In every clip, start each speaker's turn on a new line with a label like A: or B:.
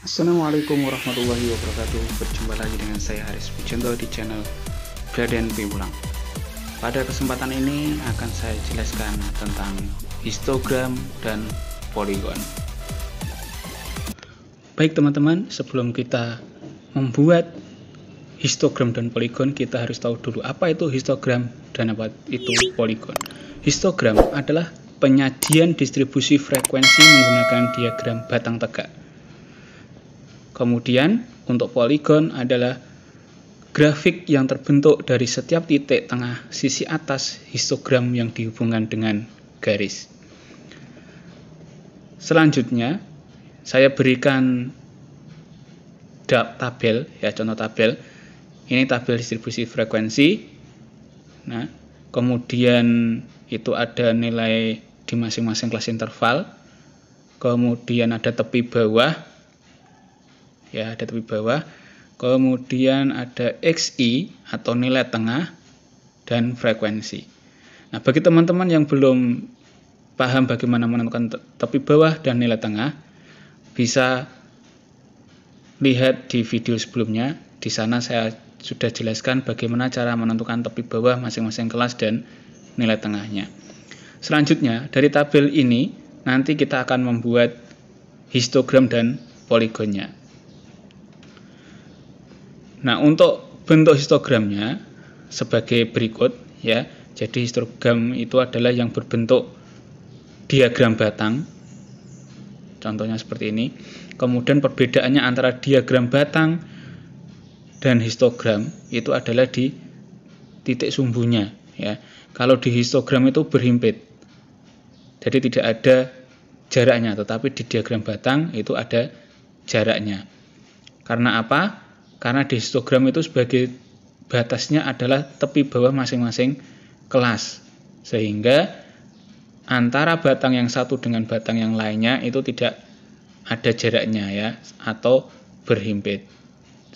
A: Assalamualaikum warahmatullahi wabarakatuh. Berjumpa lagi dengan saya Haris Pujanto di channel Gaden Pimulang. Pada kesempatan ini akan saya jelaskan tentang histogram dan poligon. Baik teman-teman, sebelum kita membuat histogram dan poligon, kita harus tahu dulu apa itu histogram dan apa itu poligon. Histogram adalah penyajian distribusi frekuensi menggunakan diagram batang tegak. Kemudian untuk poligon adalah grafik yang terbentuk dari setiap titik tengah sisi atas histogram yang dihubungkan dengan garis. Selanjutnya saya berikan tabel, ya, contoh tabel. Ini tabel distribusi frekuensi. Nah, kemudian itu ada nilai di masing-masing kelas interval. Kemudian ada tepi bawah. Ya, ada tepi bawah. Kemudian ada XI atau nilai tengah dan frekuensi. Nah, bagi teman-teman yang belum paham bagaimana menentukan tepi bawah dan nilai tengah, bisa lihat di video sebelumnya. Di sana saya sudah jelaskan bagaimana cara menentukan tepi bawah masing-masing kelas dan nilai tengahnya. Selanjutnya, dari tabel ini nanti kita akan membuat histogram dan poligonnya. Nah, untuk bentuk histogramnya sebagai berikut, ya. Jadi histogram itu adalah yang berbentuk diagram batang. Contohnya seperti ini. Kemudian perbedaannya antara diagram batang dan histogram itu adalah di titik sumbunya, ya. Kalau di histogram itu berhimpit. Jadi tidak ada jaraknya, tetapi di diagram batang itu ada jaraknya. Karena apa? Karena di histogram itu sebagai batasnya adalah tepi bawah masing-masing kelas. Sehingga antara batang yang satu dengan batang yang lainnya itu tidak ada jaraknya, ya, atau berhimpit.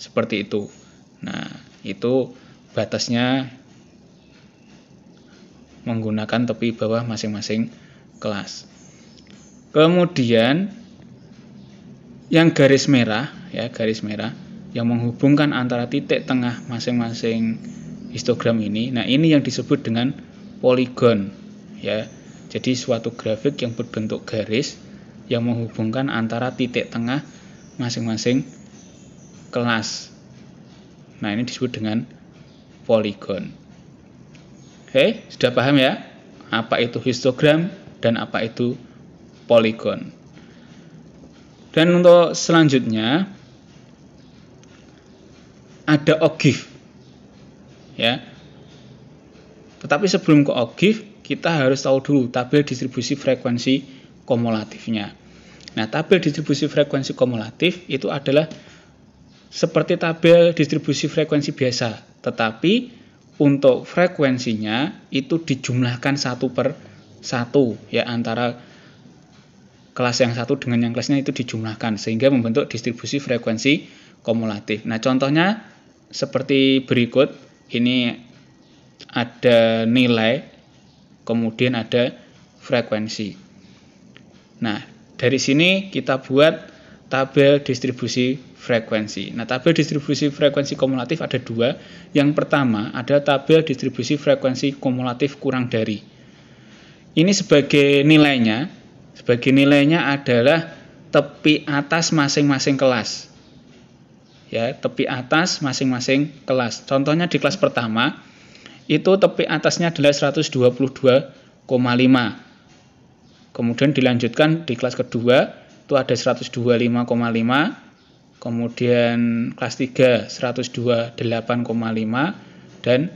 A: Seperti itu. Nah, itu batasnya menggunakan tepi bawah masing-masing kelas. Kemudian yang garis merah, ya, garis merah yang menghubungkan antara titik tengah masing-masing histogram ini. Nah, ini yang disebut dengan poligon, ya. Jadi suatu grafik yang berbentuk garis yang menghubungkan antara titik tengah masing-masing kelas. Nah, ini disebut dengan poligon. Oke, sudah paham ya? Apa itu histogram dan apa itu poligon. Dan untuk selanjutnya ada ogive, ya. Tetapi sebelum ke ogive, kita harus tahu dulu tabel distribusi frekuensi kumulatifnya. Nah, tabel distribusi frekuensi kumulatif itu adalah seperti tabel distribusi frekuensi biasa, tetapi untuk frekuensinya itu dijumlahkan satu per satu, ya, antara kelas yang satu dengan yang kelasnya itu dijumlahkan sehingga membentuk distribusi frekuensi kumulatif. Nah, contohnya seperti berikut. Ini ada nilai, kemudian ada frekuensi. Nah, dari sini kita buat tabel distribusi frekuensi. Nah, tabel distribusi frekuensi kumulatif ada dua. Yang pertama adalah tabel distribusi frekuensi kumulatif kurang dari. Ini sebagai nilainya adalah tepi atas masing-masing kelas. Ya, tepi atas masing-masing kelas. Contohnya di kelas pertama itu tepi atasnya adalah 122,5. Kemudian dilanjutkan di kelas kedua itu ada 125,5. Kemudian kelas 3 128,5 dan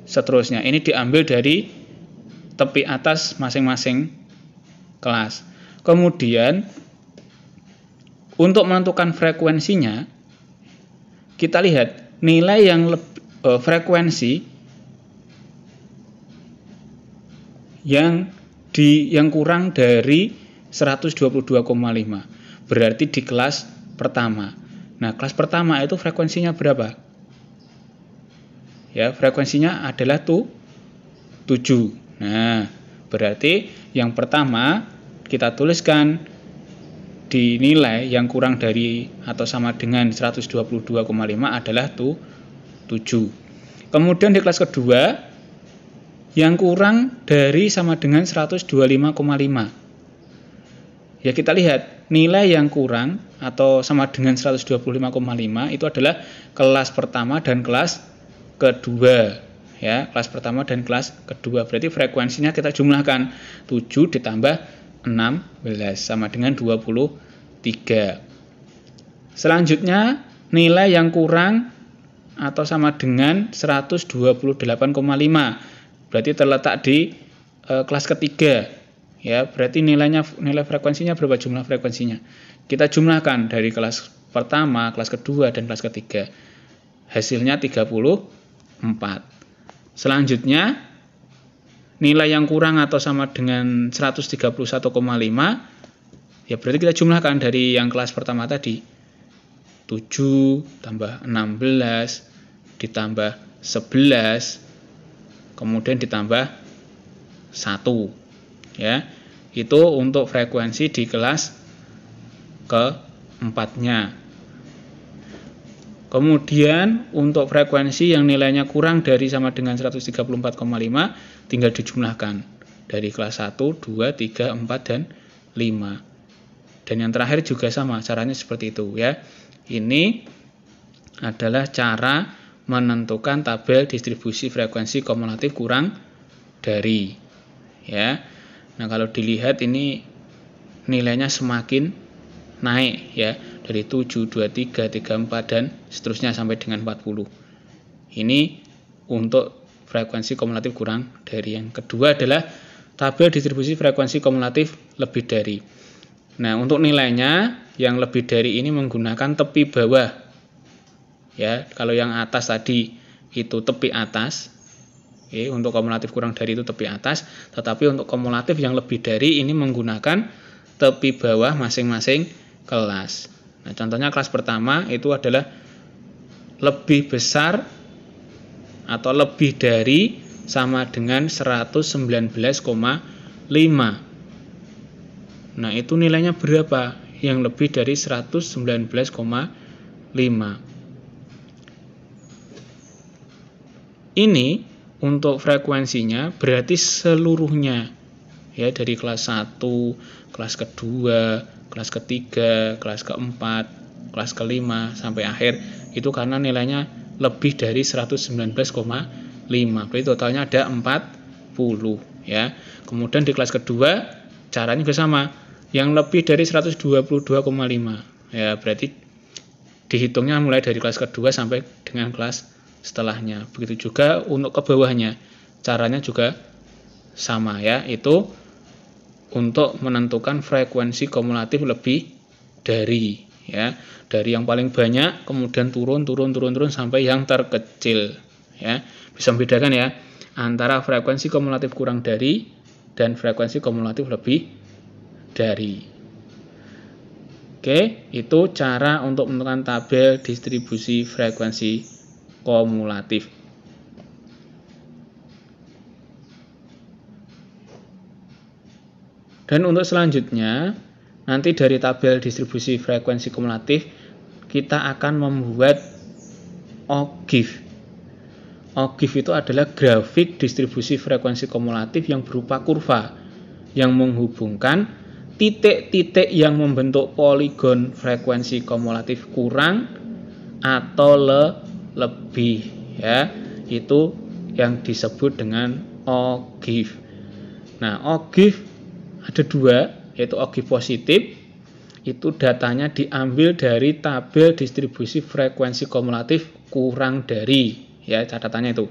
A: seterusnya. Ini diambil dari tepi atas masing-masing kelas. Kemudian untuk menentukan frekuensinya, kita lihat nilai yang frekuensi yang kurang dari 122,5 berarti di kelas pertama. Nah, kelas pertama itu frekuensinya berapa? Ya, frekuensinya adalah 7. Nah, berarti yang pertama kita tuliskan dinilai yang kurang dari atau sama dengan 122,5 adalah 7. Kemudian di kelas kedua yang kurang dari sama dengan 125,5. Ya, kita lihat nilai yang kurang atau sama dengan 125,5 itu adalah kelas pertama dan kelas kedua. Ya, kelas pertama dan kelas kedua. Berarti frekuensinya kita jumlahkan 7 ditambah 16 sama dengan 23. Selanjutnya nilai yang kurang atau sama dengan 128,5 berarti terletak di kelas ketiga. Ya, berarti nilai frekuensinya berapa jumlah frekuensinya? Kita jumlahkan dari kelas pertama, kelas kedua dan kelas ketiga. Hasilnya 34. Selanjutnya nilai yang kurang atau sama dengan 131,5 ya berarti kita jumlahkan dari yang kelas pertama tadi 7 tambah 16 ditambah 11 kemudian ditambah 1 ya, itu untuk frekuensi di kelas keempatnya. Kemudian untuk frekuensi yang nilainya kurang dari sama dengan 134,5 tinggal dijumlahkan dari kelas 1, 2, 3, 4, dan 5. Dan yang terakhir juga sama, caranya seperti itu ya. Ini adalah cara menentukan tabel distribusi frekuensi kumulatif kurang dari ya. Nah, kalau dilihat ini nilainya semakin naik ya, dari 7, 23, 34 dan seterusnya sampai dengan 40. Ini untuk frekuensi kumulatif kurang dari. Yang kedua adalah tabel distribusi frekuensi kumulatif lebih dari. Nah, untuk nilainya yang lebih dari ini menggunakan tepi bawah. Ya, kalau yang atas tadi itu tepi atas. Oke, untuk kumulatif kurang dari itu tepi atas, tetapi untuk kumulatif yang lebih dari ini menggunakan tepi bawah masing-masing kelas. Nah, contohnya kelas pertama itu adalah lebih besar atau lebih dari sama dengan 119,5. Nah, itu nilainya berapa? Yang lebih dari 119,5. Ini untuk frekuensinya berarti seluruhnya ya, dari kelas 1, kelas kedua, kelas ketiga, kelas keempat, kelas kelima sampai akhir itu karena nilainya lebih dari 119,5. Berarti totalnya ada 40 ya. Kemudian di kelas kedua caranya juga sama. Yang lebih dari 122,5 ya, berarti dihitungnya mulai dari kelas kedua sampai dengan kelas setelahnya. Begitu juga untuk ke bawahnya. Caranya juga sama ya, itu untuk menentukan frekuensi kumulatif lebih dari ya, dari yang paling banyak kemudian turun sampai yang terkecil ya. Bisa membedakan ya antara frekuensi kumulatif kurang dari dan frekuensi kumulatif lebih dari. Oke, itu cara untuk menentukan tabel distribusi frekuensi kumulatif. Dan untuk selanjutnya, nanti dari tabel distribusi frekuensi kumulatif kita akan membuat OGIF. OGIF itu adalah grafik distribusi frekuensi kumulatif yang berupa kurva yang menghubungkan titik-titik yang membentuk poligon frekuensi kumulatif kurang atau lebih ya. Itu yang disebut dengan OGIF. Nah, OGIF ada dua, yaitu OGIF positif. Itu datanya diambil dari tabel distribusi frekuensi kumulatif kurang dari ya, catatannya itu.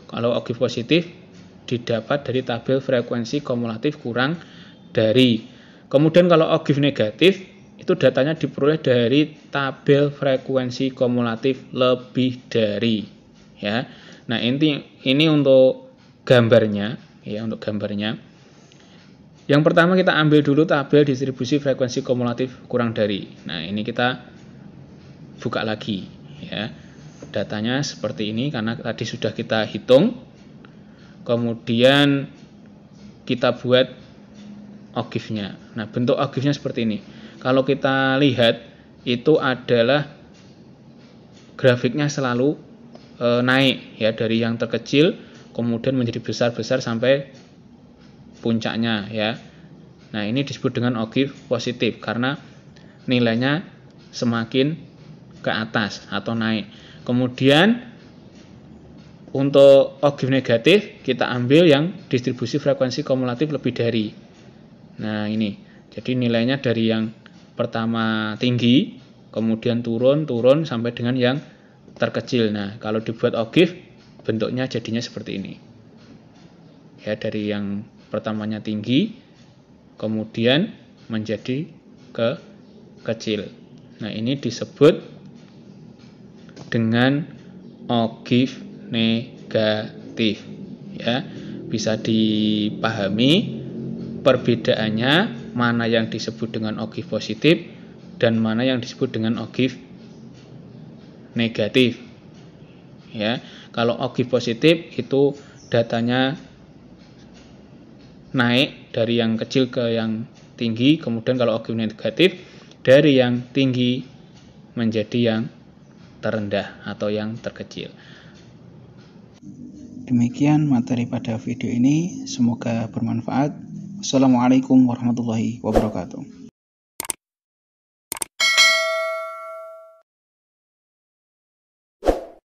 A: Kalau OGIF positif didapat dari tabel frekuensi kumulatif kurang dari. Kemudian kalau OGIF negatif itu datanya diperoleh dari tabel frekuensi kumulatif lebih dari ya. Nah, ini untuk gambarnya ya, untuk gambarnya. Yang pertama kita ambil dulu tabel distribusi frekuensi kumulatif kurang dari. Nah, ini kita buka lagi ya. Datanya seperti ini karena tadi sudah kita hitung. Kemudian kita buat OGIF-nya. Nah, bentuk OGIF-nya seperti ini. kalau kita lihat itu adalah grafiknya selalu naik ya, dari yang terkecil kemudian menjadi besar-besar sampai puncaknya ya. Nah, ini disebut dengan ogif positif karena nilainya semakin ke atas atau naik. Kemudian untuk ogif negatif kita ambil yang distribusi frekuensi kumulatif lebih dari. Nah, ini. Jadi nilainya dari yang pertama tinggi, kemudian turun sampai dengan yang terkecil. Nah, kalau dibuat ogif bentuknya jadinya seperti ini. Ya, dari yang pertamanya tinggi kemudian menjadi ke kecil. Nah, ini disebut dengan ogif negatif ya. Bisa dipahami perbedaannya mana yang disebut dengan ogif positif dan mana yang disebut dengan ogif negatif ya. Kalau ogif positif itu datanya naik dari yang kecil ke yang tinggi, kemudian kalau ogif negatif dari yang tinggi menjadi yang terendah atau yang terkecil.
B: Demikian materi pada video ini, semoga bermanfaat. Wassalamualaikum warahmatullahi wabarakatuh.